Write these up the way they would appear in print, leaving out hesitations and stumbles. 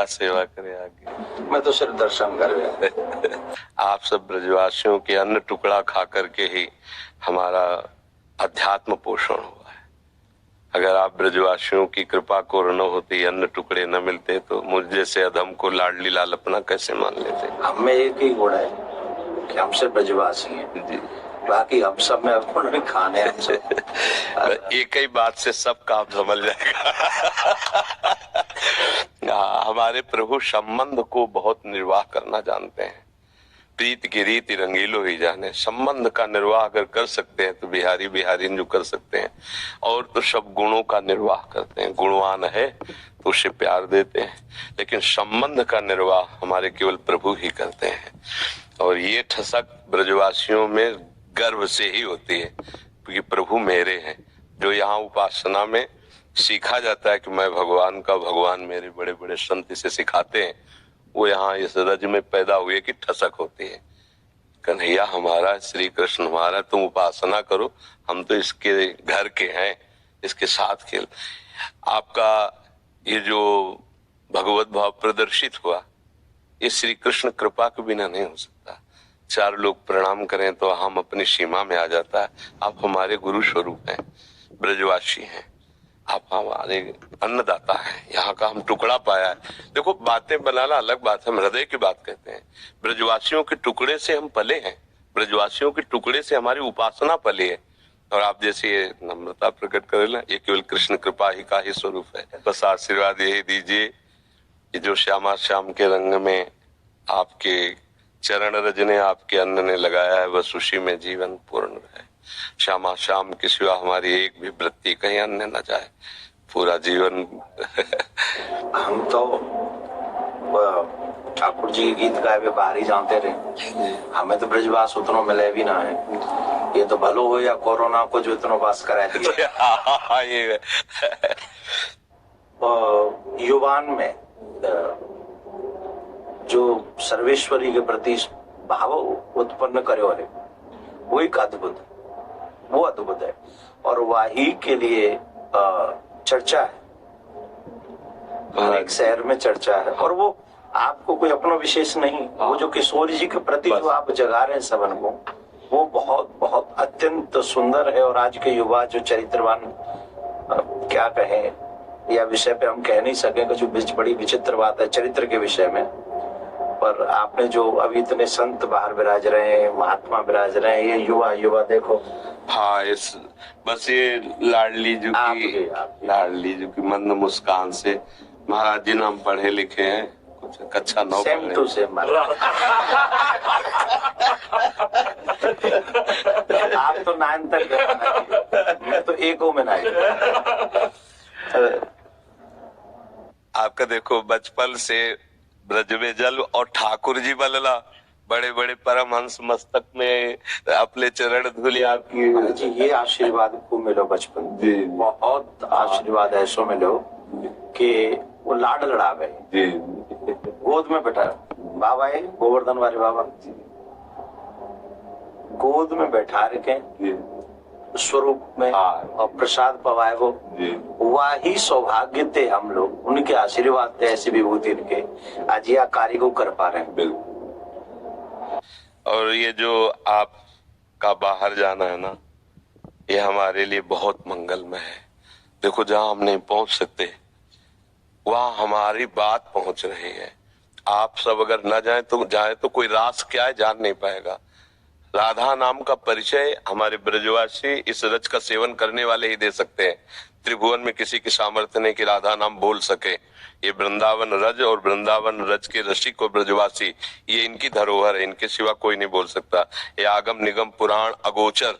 क्या सेवा करे आगे। मैं तो सिर्फ दर्शन कर गया। आप सब ब्रजवासियों के अन्न टुकड़ा खा करके ही हमारा अध्यात्म पोषण हुआ है। अगर आप ब्रजवासियों की कृपा को न होती, अन्न टुकड़े न मिलते, तो मुझ जैसे अधम को लाडली लाल अपना कैसे मान लेते। हम में एक ही गुण है कि हम सिर्फ ब्रजवासी हैं जी, बाकी हम सब में अपने खाने एक ही बात से सब काम समझ जाएगा। हमारे प्रभु संबंध को बहुत निर्वाह करना जानते हैं। प्रीत की रीति रंगीलो ही जाने। संबंध का निर्वाह अगर कर सकते हैं तो बिहारी बिहारी जो कर सकते हैं, और तो सब गुणों का निर्वाह करते हैं। गुणवान है तो उसे प्यार देते हैं, लेकिन संबंध का निर्वाह हमारे केवल प्रभु ही करते हैं। और ये ठसक ब्रजवासियों में गर्व से ही होती है, क्योंकि प्रभु मेरे हैं। जो यहाँ उपासना में सीखा जाता है कि मैं भगवान का, भगवान मेरे, बड़े बड़े संत इसे सिखाते हैं, वो यहाँ इस रज में पैदा हुए की ठसक होती है। कन्हैया हमारा, श्री कृष्ण हमारा, तुम उपासना करो, हम तो इसके घर के हैं, इसके साथ खेल। आपका ये जो भगवत भाव प्रदर्शित हुआ, ये श्री कृष्ण कृपा के बिना नहीं हो सकता। चार लोग प्रणाम करें तो हम अपनी सीमा में आ जाता है। आप हमारे गुरु स्वरूप हैं, ब्रजवासी हैं, आप हमारे अन्नदाता हैं। यहाँ का हम टुकड़ा पाया है। देखो, बातें बनाना अलग बात है, हम हृदय की बात कहते हैं। ब्रजवासियों के टुकड़े से हम पले हैं, ब्रजवासियों के टुकड़े से हमारी उपासना पली है। और आप जैसे ये नम्रता प्रकट करें ना, ये केवल कृष्ण कृपा ही का ही स्वरूप है। बस आशीर्वाद यही दीजिए कि जो श्यामा श्याम के रंग में आपके चरण रज ने, आपके अन्न ने लगाया है, बस उसी में जीवन पूर्ण रहे। श्यामा श्याम के सिवा हमारी एक भी वृत्ति कहीं अन्य न जाए, पूरा जीवन। हम तो ठाकुर जी के गीत गाए हुए बाहर ही जानते रहे, हमें तो ब्रजवास उतनो मिले भी ना है। ये तो भलो हो या कोरोना को जो इतना वास करा दिया। युवान में जो सर्वेश्वरी के प्रति भाव उत्पन्न करो है, वो एक अद्भुत, वो अद्भुत है। और वही के लिए चर्चा है, एक शहर में चर्चा है। और वो आपको कोई अपना विशेष नहीं, वो जो किशोर जी के प्रति जो आप जगा रहे हैं सबन को, वो बहुत बहुत अत्यंत सुंदर है। और आज के युवा जो चरित्रवान, क्या कहें, या विषय पे हम कह नहीं सके, जो बड़ी विचित्र बात है चरित्र के विषय में। पर आपने जो अभी इतने संत बाहर विराज रहे हैं, महात्मा विराज रहे हैं, ये युवा देखो। हाँ, इस बस ये लाडली जी की मंद मुस्कान से, महाराज जी नाम पढ़े लिखे हैं, कुछ कक्षा 9 सेम टू सेम। आप तो 9 तक, मैं तो 1 में नहीं। आपका देखो, बचपन से ब्रज में जल और ठाकुर जी बलला, बड़े बड़े परमहंस मस्तक में अपने चरण धूलि आपकी जी। ये आशीर्वाद को मिलो बचपन, बहुत आशीर्वाद ऐसो मिलो कि वो लाड लड़ा गए, गोद में बैठा बाबा है, गोवर्धन वाले बाबा गोद में बैठा रखे स्वरूप में, और प्रसाद पवाए वो, वही सौभाग्य थे हम लोग, उनके आशीर्वाद थे, ऐसी विभूति के आज यह कार्य को कर पा रहे हैं। और ये जो आपका बाहर जाना है ना, ये हमारे लिए बहुत मंगलमय है। देखो, जहां हम नहीं पहुंच सकते वहां हमारी बात पहुंच रही है। आप सब अगर न जाए तो कोई रास क्या है जान नहीं पाएगा। राधा नाम का परिचय हमारे ब्रजवासी इस रज का सेवन करने वाले ही दे सकते हैं। त्रिभुवन में किसी की सामर्थ्य नहीं कि राधा नाम बोल सके। ये वृंदावन रज और वृंदावन रज के रसिक और ब्रजवासी, ये इनकी धरोहर है, इनके सिवा कोई नहीं बोल सकता। ये आगम निगम पुराण अगोचर,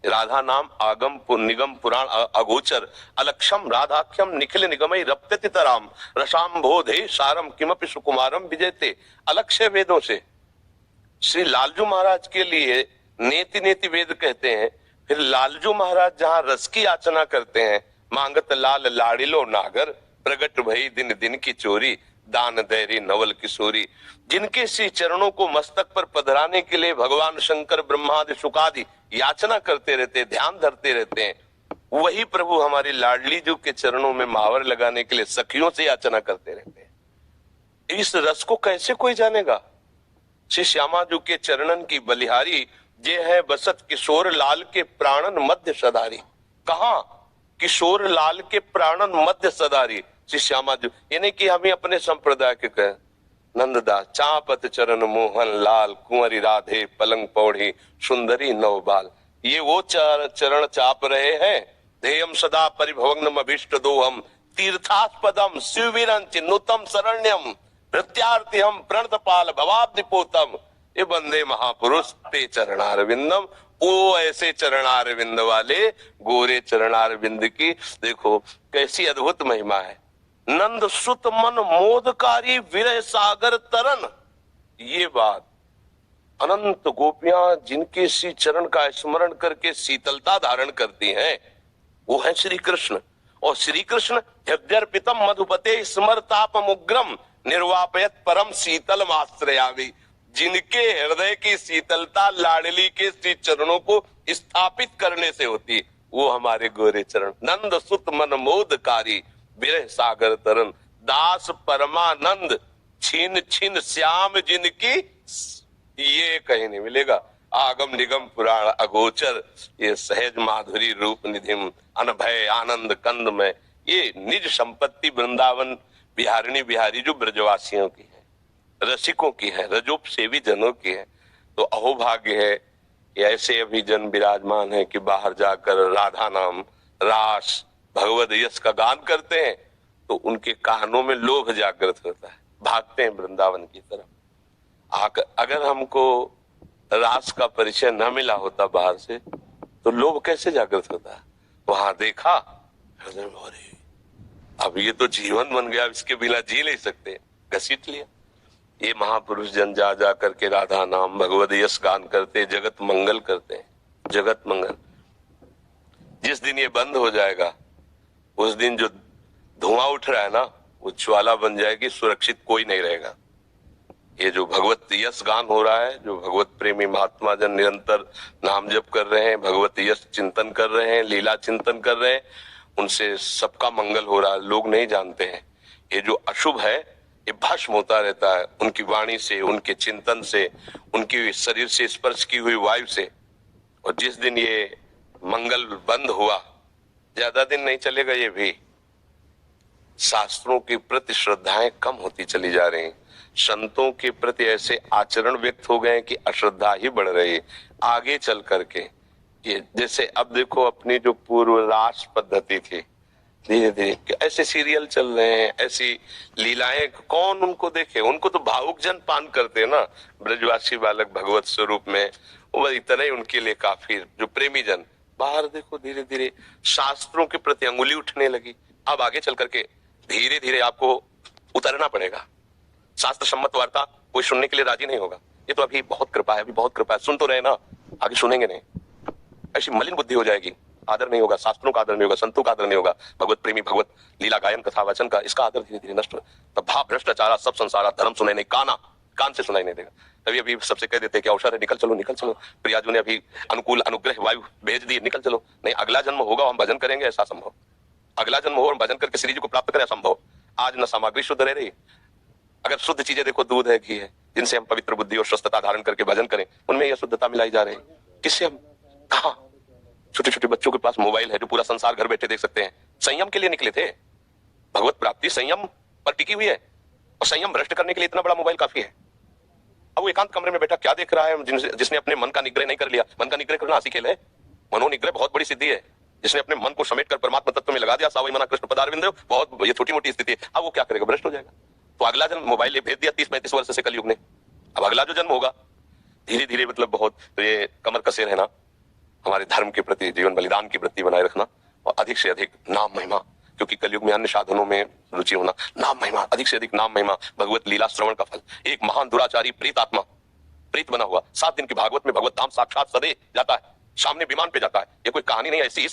राधा नाम आगम निगम पुराण अगोचर, अलक्षम राधाख्यम निखिल निगमई रप्यति तराम रसाम बोधे सारम किमपि सुकुमारम विजयते। अलक्ष्य वेदों से श्री लालजू महाराज के लिए नेति नेति वेद कहते हैं। फिर लालजू महाराज जहाँ रस की याचना करते हैं, मांगत लाल लाड़िलो नागर, प्रगट भई दिन दिन की चोरी, दान दैरी नवल किशोरी। जिनके श्री चरणों को मस्तक पर पधराने के लिए भगवान शंकर ब्रह्मादि शुकादि याचना करते रहते, ध्यान धरते रहते हैं, वही प्रभु हमारी लाडली जी के चरणों में महावर लगाने के लिए सखियों से याचना करते रहते हैं। इस रस को कैसे कोई जानेगा? श्री श्यामा जी के चरणन की बलिहारी, जे है बसत किशोर लाल के प्राणन मध्य सदारी। कहा? किशोर लाल के प्राणन मध्य सदारी श्री श्यामा जी। यानी कि हमें अपने संप्रदाय के कहे नंददास चापत चरण मोहन लाल, कुंवरी राधे पलंग पौड़ी सुंदरी नवबाल। ये वो चरण चाप रहे हैं। ध्येयम सदा परिभवग्नम अभीष्ट दोहम, तीर्थास्पदम शिववीरं चिन्नुतम शरण्यम, प्रत्यार्थिहम प्रणतपाल भवाब्दिपोतम। ये बंदे महापुरुष ते चरणारविंदम। वो ऐसे चरणारविंद वाले गोरे चरणारविंद की देखो कैसी अद्भुत महिमा है। नंद सुत मन मोदकारी विरह सागर तरन। ये बात अनंत गोपियां जिनके श्री चरण का स्मरण करके शीतलता धारण करती हैं, वो है श्री कृष्ण। और श्री कृष्ण हृदयर्पितम मधुपते स्मरतापमुग्रम निर्वापयत परम शीतल आश्रयामि। जिनके हृदय की शीतलता लाडली के श्री चरणों को स्थापित करने से होती, वो हमारे गोरे चरण। नंद सुत मन मोदकारी विरह सागर तरन, दास परमानंद छीन छीन श्याम जिनकी। ये कहीं नहीं मिलेगा। आगम निगम पुराण अगोचर, ये सहज माधुरी रूप निधिम, अनभय आनंद कंद में। ये निज संपत्ति वृंदावन बिहारिणी बिहारी जो ब्रजवासियों की है, रसिकों की है, रजोप सेवी जनों की है। तो अहोभाग्य है कि ऐसे अभी जन विराजमान है कि बाहर जाकर राधा नाम रास भगवद यश का गान करते हैं तो उनके कानों में लोभ जागृत होता है, भागते हैं वृंदावन की तरफ। अगर हमको रास का परिचय न मिला होता बाहर से तो लोभ कैसे जागृत होता है? वहां देखा, अब ये तो जीवन बन गया, इसके बिना जी नहीं सकते, घसीट लिया। ये महापुरुष जन जा जा करके राधा नाम भगवद यश गान करते, जगत मंगल करते हैं, जगत मंगल। जिस दिन ये बंद हो जाएगा उस दिन जो धुआं उठ रहा है ना, वो ज्वाला बन जाएगी, सुरक्षित कोई नहीं रहेगा। ये जो भगवत यश गान हो रहा है, जो भगवत प्रेमी महात्मा जन निरंतर नाम जप कर रहे हैं, भगवत यश चिंतन कर रहे हैं, लीला चिंतन कर रहे हैं, उनसे सबका मंगल हो रहा है। लोग नहीं जानते हैं ये जो अशुभ है ये भस्म होता रहता है उनकी वाणी से, उनके चिंतन से, उनकी शरीर से स्पर्श की हुई वायु से। और जिस दिन ये मंगल बंद हुआ, ज्यादा दिन नहीं चलेगा, ये भी शास्त्रों के प्रति श्रद्धाएं कम होती चली जा रही हैं। संतों के प्रति ऐसे आचरण व्यक्त हो गए कि अश्रद्धा ही बढ़ रही है आगे चल करके। ये जैसे अब देखो अपनी जो पूर्व रास पद्धति थी, धीरे धीरे ऐसे सीरियल चल रहे हैं, ऐसी लीलाएं, कौन उनको देखे? उनको तो भावुक जन पान करते हैं ना, ब्रजवासी बालक भगवत स्वरूप में, वो इतना ही उनके लिए काफी। जो प्रेमी जन बाहर देखो धीरे धीरे शास्त्रों के प्रति अंगुली उठने लगी। अब आगे चल करके धीरे धीरे आपको उतरना पड़ेगा। शास्त्र सम्मत वार्ता कोई सुनने के लिए राजी नहीं होगा। ये तो अभी बहुत कृपा है, अभी बहुत कृपा है, सुन तो रहे ना, आगे सुनेंगे नहीं। ऐसी मलिन बुद्धि हो जाएगी, आदर नहीं होगा, शास्त्रों का आदर नहीं होगा, संतों का आदर नहीं होगा, भगवत प्रेमी भगवत लीला गायन कथा वचन का, इसका आदर धीरे धीरे नष्ट। तब भाव भ्रष्टाचार सब संसारा धर्म सुनाई नहीं, कान से सुनाई नहीं देगा। तभी अभी सबसे कह देते कि अवसर है, निकल चलो निकल चलो, प्रियाजू ने अभी अनुकूल अनुग्रह वायु भेज दी, निकल चलो। नहीं, अगला जन्म होगा हम भजन करेंगे, ऐसा संभव। अगला जन्म हो हम भजन करके श्री जी को प्राप्त करें, असंभव। आज न सामग्री शुद्ध रह रही। अगर शुद्ध चीजें देखो, दूध है, घी है, जिनसे हम पवित्र बुद्धि और स्वस्थता धारण करके भजन करें, उनमें यह शुद्धता मिलाई जा रही है। किससे हम कहा? छोटे छोटे बच्चों के पास मोबाइल है जो पूरा संसार घर बैठे देख सकते हैं। संयम के लिए निकले थे, भगवत प्राप्ति संयम पर टिकी हुई है, और संयम भ्रष्ट करने के लिए इतना बड़ा मोबाइल काफी है। अब वो एकांत कमरे में बैठा क्या देख रहा है? जिसने अपने मन का निग्रह नहीं कर लिया। मन का निग्रह करना हंसी खेल है, मनोनिग्रह बहुत बड़ी सिद्धि है। जिसने अपने मन को समेट कर परमात्मा तत्व में लगा दिया, सावई मना कृष्ण पदारविंद, बहुत ये छोटी मोटी स्थिति है। अब वो क्या करेगा? भ्रष्ट हो जाएगा। तो अगला जन्म मोबाइल भेज दिया 30-35 वर्ष से कलयुग ने। अब अगला जो जन्म होगा धीरे धीरे मतलब बहुत, तो ये कमर कसे रहना, हमारे धर्म के प्रति जीवन बलिदान की वृत्ति बनाए रखना, और अधिक से अधिक नाम महिमा, क्योंकि कलयुग में अन्य साधनों में रुचि होना, नाम महिमा, अधिक से अधिक नाम महिमा, भगवत लीला श्रवण का फल। एक महान दुराचारी प्रीत आत्मा, प्रीत बना हुआ 7 दिन की भागवत में भगवत धाम साक्षात सदे जाता है, सामने विमान पे जाता है। ये कोई कहानी नहीं, ऐसी ही